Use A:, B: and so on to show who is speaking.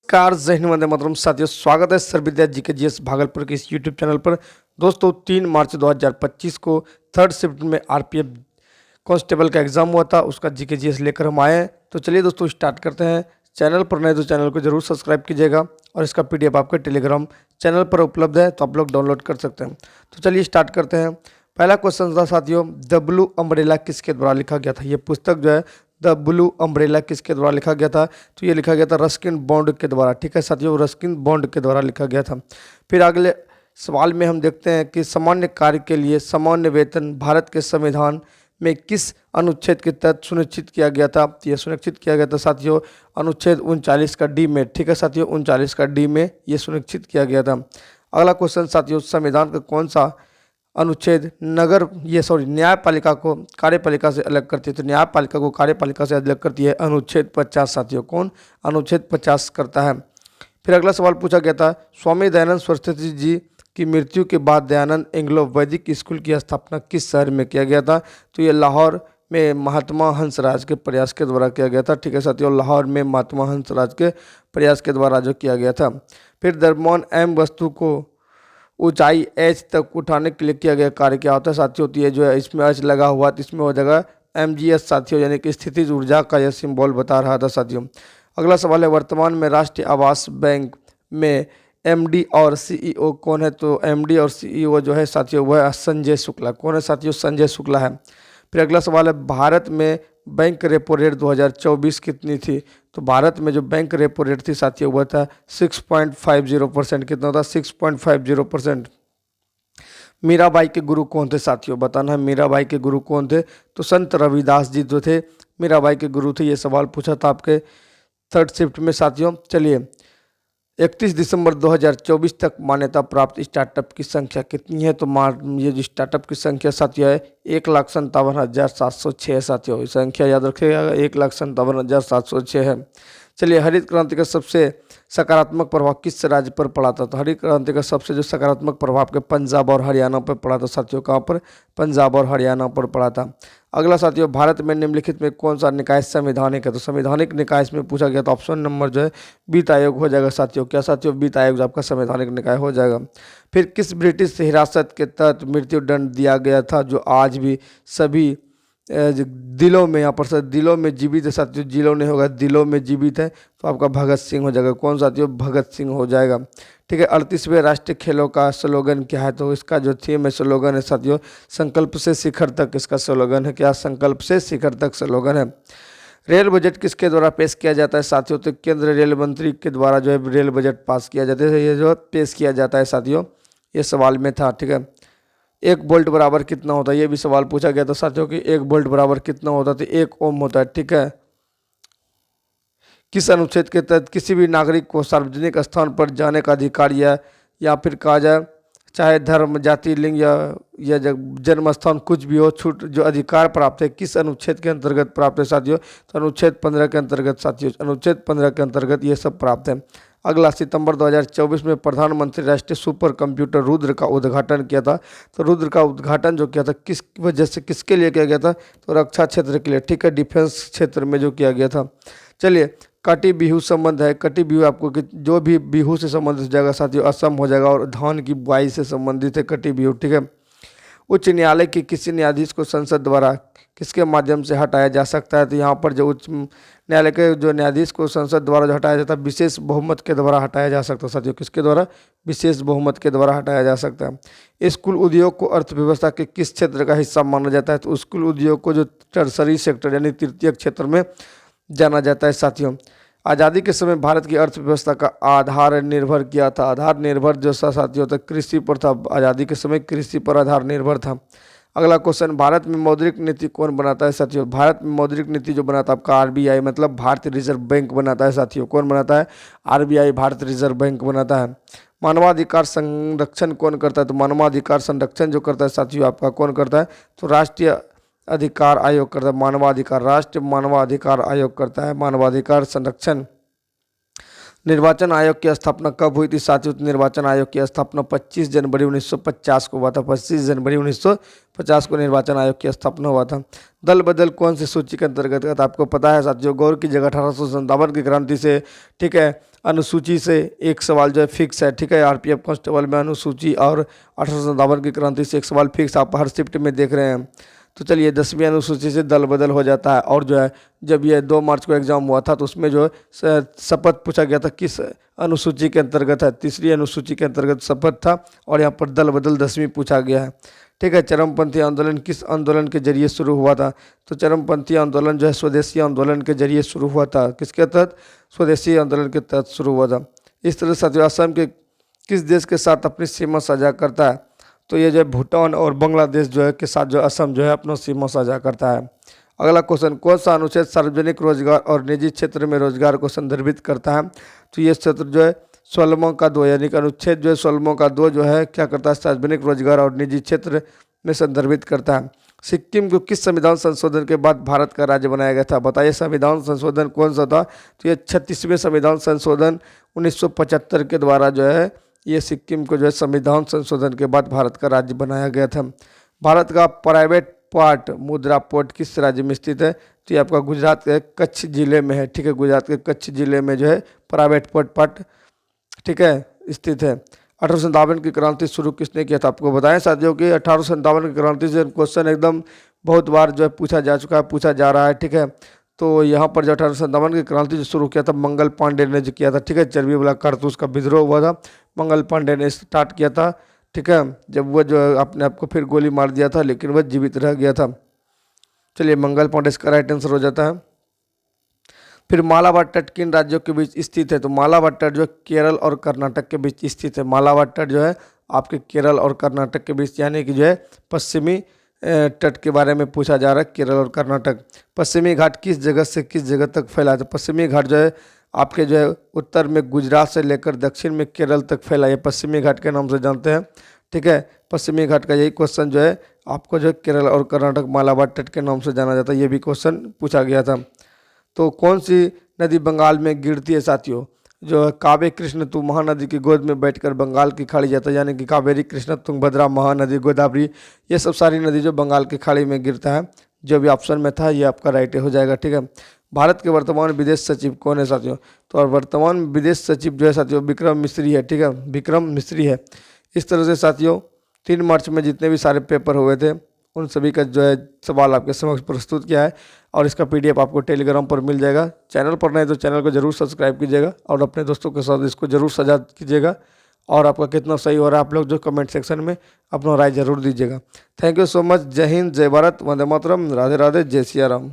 A: Car जय हिंद वंदे मातरम। साथियों, स्वागत है सर विद्या जी के जीएस भागलपुर के इस यूट्यूब चैनल पर। दोस्तों, 3 मार्च 2025 को थर्ड शिफ्ट में आरपीएफ कांस्टेबल का एग्जाम हुआ था, उसका जीके जीएस लेकर हम आए हैं। तो चलिए दोस्तों स्टार्ट करते हैं। चैनल पर नए तो चैनल को जरूर सब्सक्राइब कीजिएगा और इसका पीडीएफ आपके टेलीग्राम चैनल पर उपलब्ध है, तो आप लोग डाउनलोड कर सकते हैं। तो चलिए स्टार्ट करते हैं। पहला क्वेश्चन था साथियों, द ब्लू अम्ब्रेला किसके द्वारा लिखा गया था। ये पुस्तक जो है द ब्लू अम्ब्रेला किसके द्वारा लिखा गया था, तो ये लिखा गया था रस्किन बॉन्ड के द्वारा। ठीक है साथियों, रस्किन बॉन्ड के द्वारा लिखा गया था। फिर अगले सवाल में हम देखते हैं कि सामान्य कार्य के लिए सामान्य वेतन भारत के संविधान में किस अनुच्छेद के तहत सुनिश्चित किया गया था। तो ये सुनिश्चित किया गया था साथियों अनुच्छेद 39 का डी में। ठीक है साथियों, 39 का डी में ये सुनिश्चित किया गया था। अगला क्वेश्चन साथियों, संविधान का कौन सा अनुच्छेद न्यायपालिका को कार्यपालिका से अलग करती है। तो न्यायपालिका को कार्यपालिका से अलग करती है अनुच्छेद 50 साथियों। कौन अनुच्छेद 50 करता है। फिर अगला सवाल पूछा गया था, स्वामी दयानंद सरस्वती जी की मृत्यु के बाद दयानंद एंग्लो वैदिक स्कूल की स्थापना किस शहर में किया गया था। तो ये लाहौर में महात्मा हंसराज के प्रयास के द्वारा किया गया था। ठीक है साथियों, लाहौर में महात्मा हंसराज के प्रयास के द्वारा जो किया गया था। फिर द्रव्यमान एम वस्तु को ऊंचाई एच तक उठाने के लिए किया गया कार्य क्या होता है साथियों। तो ये जो है इसमें एच लगा हुआ तो इसमें हो जाएगा mgs साथियों, यानी कि स्थितिज ऊर्जा का यह सिंबल बता रहा था साथियों। अगला सवाल है, वर्तमान में राष्ट्रीय आवास बैंक में एमडी और सीईओ कौन है। तो एमडी और सीईओ जो है साथियों वह है संजय शुक्ला। कौन है साथियों, संजय शुक्ला है। फिर अगला सवाल है, भारत में बैंक रेपो रेट 2024 कितनी थी। तो भारत में जो बैंक रेपो रेट थी साथियों वह था 6.50%। कितना था, 6.50%। मीराबाई के गुरु कौन थे साथियों, बताना है मीराबाई के गुरु कौन थे। तो संत रविदास जी जो थे मीराबाई के गुरु थे। ये सवाल पूछा था आपके थर्ड शिफ्ट में साथियों। चलिए, 31 दिसंबर 2024 तक मान्यता प्राप्त स्टार्टअप की संख्या कितनी है। तो ये जो स्टार्टअप की संख्या साथियों है 1,57,706 साथियों। संख्या याद रखिएगा, 1,57,706 है। चलिए, हरित क्रांति का सबसे सकारात्मक प्रभाव किस राज्य पर पड़ा था। तो हरित क्रांति का सबसे जो सकारात्मक प्रभाव के पंजाब और हरियाणा पर पड़ा था साथियों। कहाँ पर, पंजाब और हरियाणा पर पड़ा था। अगला साथियों, भारत में निम्नलिखित में कौन सा निकाय संवैधानिक है। तो संवैधानिक निकाय में पूछा गया तो ऑप्शन नंबर जो है वित्त आयोग हो जाएगा साथियों। क्या साथियों, वित्त आयोग आपका संवैधानिक निकाय हो जाएगा। फिर किस ब्रिटिश हिरासत के तहत मृत्यु दंड दिया गया था, जो आज भी सभी दिलों में, यहाँ पर दिलों में जीवित है साथियों। जिलों नहीं होगा, दिलों में जीवित है, तो आपका भगत सिंह हो जाएगा। कौन साथियों, भगत सिंह हो जाएगा। ठीक है, 38वें राष्ट्रीय खेलों का स्लोगन क्या है। तो इसका जो थीम है स्लोगन है साथियों संकल्प से शिखर तक। इसका स्लोगन है क्या, संकल्प से शिखर तक स्लोगन है। रेल बजट किसके द्वारा पेश किया जाता है साथियों। तो केंद्र रेल मंत्री के द्वारा जो है रेल बजट पास किया जाता है, ये जो पेश किया जाता है साथियों। ये सवाल में था। ठीक है, 1 वोल्ट बराबर कितना होता है, ये भी सवाल पूछा गया था साथियों कि 1 वोल्ट बराबर कितना होता है। तो 1 ओम होता है। ठीक है, किस अनुच्छेद के तहत किसी भी नागरिक को सार्वजनिक स्थान पर जाने का अधिकार या फिर कहा जाए चाहे धर्म जाति लिंग या जन्म स्थान कुछ भी हो, छूट जो अधिकार प्राप्त है किस अनुच्छेद के अंतर्गत प्राप्त है साथियों। तो अनुच्छेद 15 के अंतर्गत साथियों, अनुच्छेद 15 के अंतर्गत ये सब प्राप्त है। अगला, सितंबर 2024 में प्रधानमंत्री राष्ट्रीय सुपर कंप्यूटर रुद्र का उद्घाटन किया था। तो रुद्र का उद्घाटन जो किया था किस वजह से, किसके लिए किया गया था। तो रक्षा क्षेत्र के लिए। ठीक है, डिफेंस क्षेत्र में जो किया गया था। चलिए, कटी बिहू संबंध है। कटी बिहू आपको जो भी बिहू से संबंधित हो जाएगा साथियों असम हो जाएगा, और धान की बुआई से संबंधित है कटी बिहू। ठीक है, उच्च न्यायालय के किसी न्यायाधीश को संसद द्वारा किसके माध्यम से हटाया जा सकता है। तो यहाँ पर जो उच्च न्यायालय के जो न्यायाधीश को संसद द्वारा जो हटाया जाता है विशेष बहुमत के द्वारा हटाया जा सकता है साथियों। किसके द्वारा, विशेष बहुमत के द्वारा हटाया जा सकता है। स्कूल उद्योग को अर्थव्यवस्था के किस क्षेत्र का हिस्सा माना जाता है। तो स्कूल उद्योग को जो टर्सरी सेक्टर यानी तृतीयक क्षेत्र में जाना जाता है साथियों। आज़ादी के समय भारत की अर्थव्यवस्था का आधार निर्भर किया था। आधार निर्भर जो साथियों था कृषि पर था। आज़ादी के समय कृषि पर आधार निर्भर था। अगला क्वेश्चन, भारत में मौद्रिक नीति कौन बनाता है साथियों। भारत में मौद्रिक नीति जो बनाता है आपका आरबीआई मतलब भारतीय रिजर्व बैंक बनाता है साथियों। कौन बनाता है, आरबीआई भारतीय रिजर्व बैंक बनाता है। मानवाधिकार संरक्षण कौन करता है। तो मानवाधिकार संरक्षण जो करता है साथियों आपका कौन करता है। तो राष्ट्रीय अधिकार आयोग करता है। मानवाधिकार, राष्ट्रीय मानवाधिकार आयोग करता है मानवाधिकार संरक्षण। निर्वाचन आयोग की स्थापना कब हुई थी साथियों? तो निर्वाचन आयोग की स्थापना 25 जनवरी 1950 को हुआ था। 25 जनवरी 1950 को निर्वाचन आयोग की स्थापना हुआ था। दल बदल कौन सी सूची के अंतर्गत है? तो आपको पता है साथियों, गौर की जगह 1857 की क्रांति से, ठीक है, अनुसूची से एक सवाल जो है फिक्स है, ठीक है। आरपीएफ कांस्टेबल में अनुसूची और 1857 की क्रांति से एक सवाल फिक्स आप हर शिफ्ट में देख रहे हैं। तो चलिए 10वीं अनुसूची से दल बदल हो जाता है। और जो है जब ये 2 मार्च को एग्जाम हुआ था तो उसमें जो शपथ पूछा गया था किस अनुसूची के अंतर्गत है, 3री अनुसूची के अंतर्गत शपथ था। और यहाँ पर दल बदल 10वीं पूछा गया है, ठीक है। चरमपंथी आंदोलन किस आंदोलन के जरिए शुरू हुआ था? तो चरमपंथी आंदोलन जो है स्वदेशी आंदोलन के जरिए शुरू हुआ था। किसके तहत? स्वदेशी आंदोलन के तहत शुरू हुआ था। इस तरह साथियों असम के किस देश के साथ अपनी सीमा साझा करता है? तो ये जो है भूटान और बांग्लादेश जो है के साथ जो असम जो है अपना सीमा साझा करता है। अगला क्वेश्चन, कौन सा अनुच्छेद सार्वजनिक रोजगार और निजी क्षेत्र में रोजगार को संदर्भित करता है? तो ये क्षेत्र जो है 16वां का 2 यानी कि अनुच्छेद जो है 16वां का 2 जो है क्या करता है? सार्वजनिक रोजगार और निजी क्षेत्र में संदर्भित करता है। सिक्किम को किस संविधान संशोधन के बाद भारत का राज्य बनाया गया था? बताइए संविधान संशोधन कौन सा था? तो ये 36वें संविधान संशोधन 1975 के द्वारा जो है ये सिक्किम को जो है संविधान संशोधन के बाद भारत का राज्य बनाया गया था। भारत का प्राइवेट पोर्ट मुद्रा पोर्ट किस राज्य में स्थित है? तो ये आपका गुजरात के कच्छ जिले में है, ठीक है। गुजरात के कच्छ जिले में जो है प्राइवेट पोर्ट, ठीक है, स्थित है। 1857 की क्रांति शुरू किसने किया था? आपको बताएं साथियों कि 1857 की क्रांति से क्वेश्चन एकदम बहुत बार जो है पूछा जा चुका है, पूछा जा रहा है, ठीक है। तो यहाँ पर जो 1857 की क्रांति जो शुरू किया था मंगल पांडे ने जो किया था, ठीक है। चर्बी वाला कारतूस का विद्रोह हुआ था, मंगल पांडे ने स्टार्ट किया था, ठीक है। जब वह जो अपने आप को फिर गोली मार दिया था लेकिन वह जीवित रह गया था। चलिए मंगल पांडे इसका राइट आंसर हो जाता है। फिर मालाबार तट किन राज्यों के बीच स्थित है? तो मालाबार तट जो केरल और कर्नाटक के बीच स्थित है। मालाबार तट जो है आपके केरल और कर्नाटक के बीच, यानी कि जो है पश्चिमी तट के बारे में पूछा जा रहा है, केरल और कर्नाटक। पश्चिमी घाट किस जगह से किस जगह तक फैला है? तो पश्चिमी घाट जो है आपके जो है उत्तर में गुजरात से लेकर दक्षिण में केरल तक फैला है, पश्चिमी घाट के नाम से जानते हैं, ठीक है। पश्चिमी घाट का यही क्वेश्चन जो है आपको जो है केरल और कर्नाटक मालाबार तट के नाम से जाना जाता है, ये भी क्वेश्चन पूछा गया था। तो कौन सी नदी बंगाल में गिरती है साथियों? जो है कावे कृष्ण तू महानदी की गोद में बैठकर बंगाल की खाड़ी जाता है, यानी कि कावेरी कृष्ण तुंगभद्रा महानदी गोदावरी, ये सब सारी नदी जो बंगाल की खाड़ी में गिरता है। जो भी ऑप्शन में था ये आपका राइट हो जाएगा, ठीक है। भारत के वर्तमान विदेश सचिव कौन है साथियों? तो और वर्तमान विदेश सचिव जो है साथियों विक्रम मिश्री है, ठीक है, विक्रम मिश्री है। इस तरह से साथियों 3 मार्च में जितने भी सारे पेपर हुए थे उन सभी का जो है सवाल आपके समक्ष प्रस्तुत किया है और इसका पीडीएफ आपको टेलीग्राम पर मिल जाएगा। चैनल पर नहीं तो चैनल को जरूर सब्सक्राइब कीजिएगा और अपने दोस्तों के साथ इसको जरूर साझा कीजिएगा। और आपका कितना सही हो रहा है आप लोग जो कमेंट सेक्शन में अपना राय जरूर दीजिएगा। Thank you so much. जय हिंद, जय भारत, वंदे मातरम, राधे राधे, जय सिया राम।